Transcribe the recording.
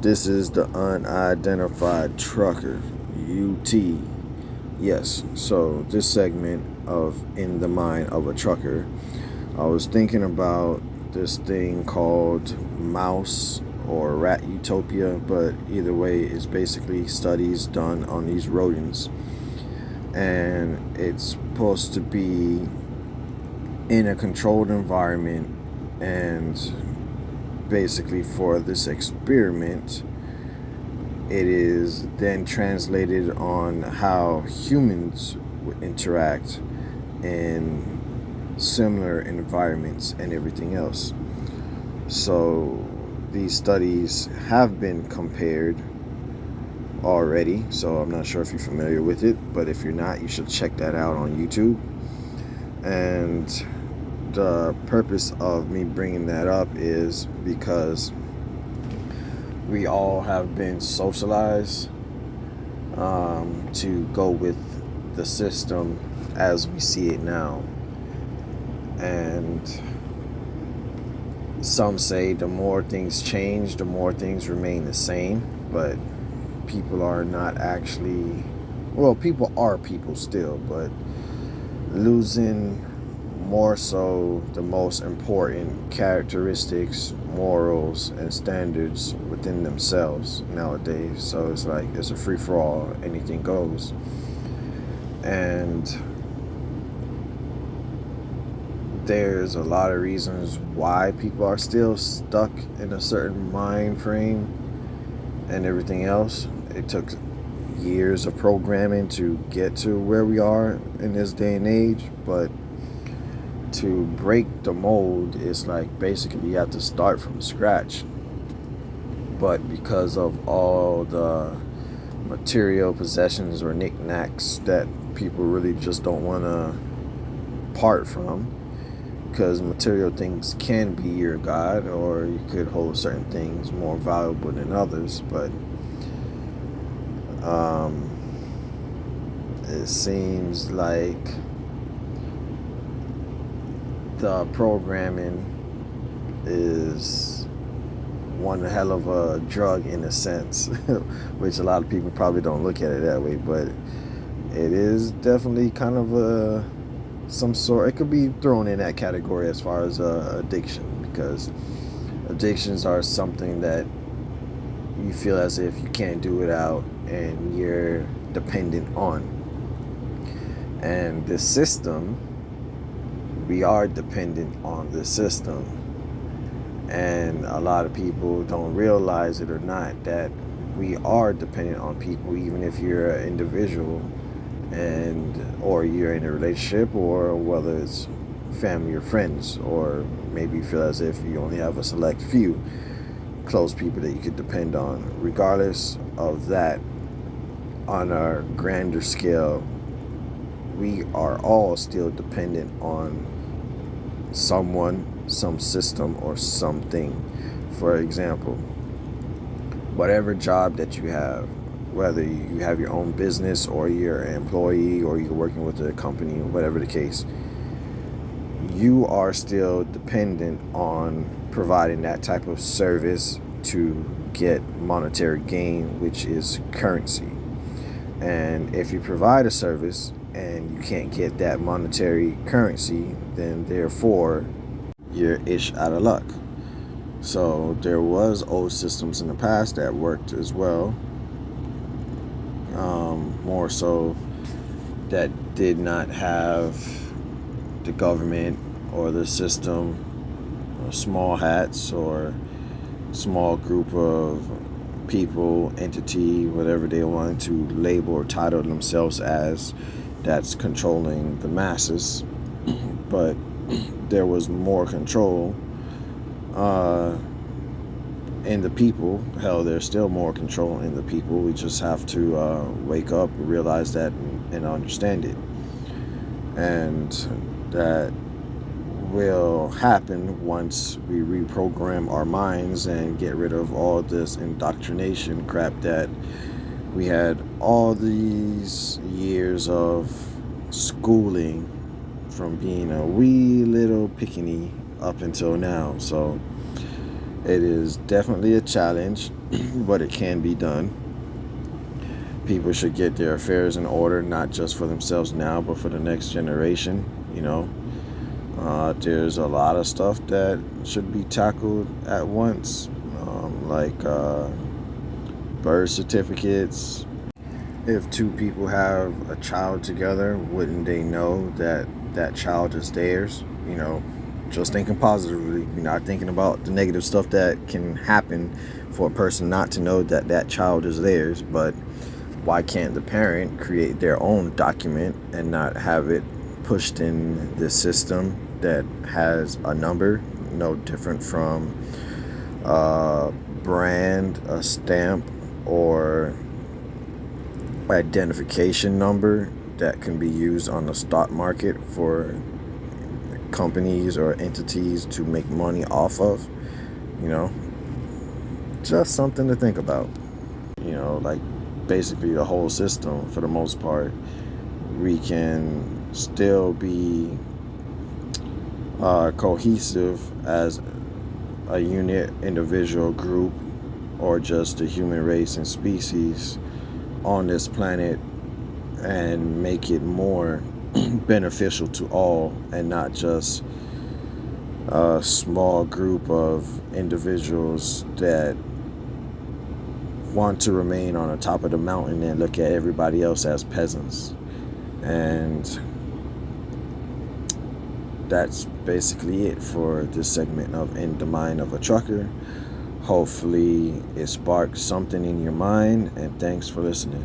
This is the Unidentified Trucker, UT. Yes, so this segment of In the Mind of a Trucker, I was thinking about this thing called mouse or rat utopia, but either way, it's basically studies done on these rodents. And it's supposed to be in a controlled environment, and basically for this experiment it is then translated on how humans would interact in similar environments and everything else. So these studies have been compared already, so I'm not sure if you're familiar with it, but if you're not, you should check that out on YouTube. And the purpose of me bringing that up is because we all have been socialized to go with the system as we see it now. And some say the more things change, the more things remain the same, but people are not actually, well, people are people still, but losing more so the most important characteristics, morals, and standards within themselves nowadays. So it's like it's a free-for-all, anything goes. And there's a lot of reasons why people are still stuck in a certain mind frame and everything else. It took years of programming to get to where we are in this day and age, but to break the mold is like basically you have to start from scratch. But because of all the material possessions or knickknacks that people really just don't want to part from, because material things can be your god, or you could hold certain things more valuable than others, but it seems like the programming is one hell of a drug in a sense, which a lot of people probably don't look at it that way, but it is definitely kind of some sort, it could be thrown in that category as far as addiction, because addictions are something that you feel as if you can't do without and you're dependent on. And this system, we are dependent on this system, and a lot of people don't realize it or not that we are dependent on people, even if you're an individual and or you're in a relationship, or whether it's family or friends, or maybe you feel as if you only have a select few close people that you could depend on. Regardless of that, on a grander scale, we are all still dependent on someone, some system, or something. For example, whatever job that you have, whether you have your own business or you're an employee or you're working with a company, whatever the case, you are still dependent on providing that type of service to get monetary gain, which is currency. And if you provide a service and you can't get that monetary currency, then therefore you're ish out of luck. So there was old systems in the past that worked as well, more so that did not have the government or the system, or small hats, or small group of people, entity, whatever they wanted to label or title themselves as, that's controlling the masses. But there was more control in the people. Hell, there's still more control in the people. We just have to wake up and realize that and understand it. And that will happen once we reprogram our minds and get rid of all this indoctrination crap that we had all these years of schooling from being a wee little pickiny up until now. So It is definitely a challenge, but it can be done. People should get their affairs in order, not just for themselves now, but for the next generation. There's a lot of stuff that should be tackled at once, like birth certificates. If two people have a child together, wouldn't they know that that child is theirs? Just thinking positively, not thinking about the negative stuff that can happen for a person not to know that that child is theirs. But why can't the parent create their own document and not have it pushed in the system that has a number, no different from a brand, a stamp, or identification number that can be used on the stock market for companies or entities to make money off of? you know just something to think about. Like, basically the whole system, for the most part, we can still be cohesive as a unit, individual, group, or just the human race and species on this planet, and make it more beneficial to all, and not just a small group of individuals that want to remain on the top of the mountain and look at everybody else as peasants. And that's basically it for this segment of In the Mind of a Trucker. Hopefully it sparks something in your mind, and thanks for listening.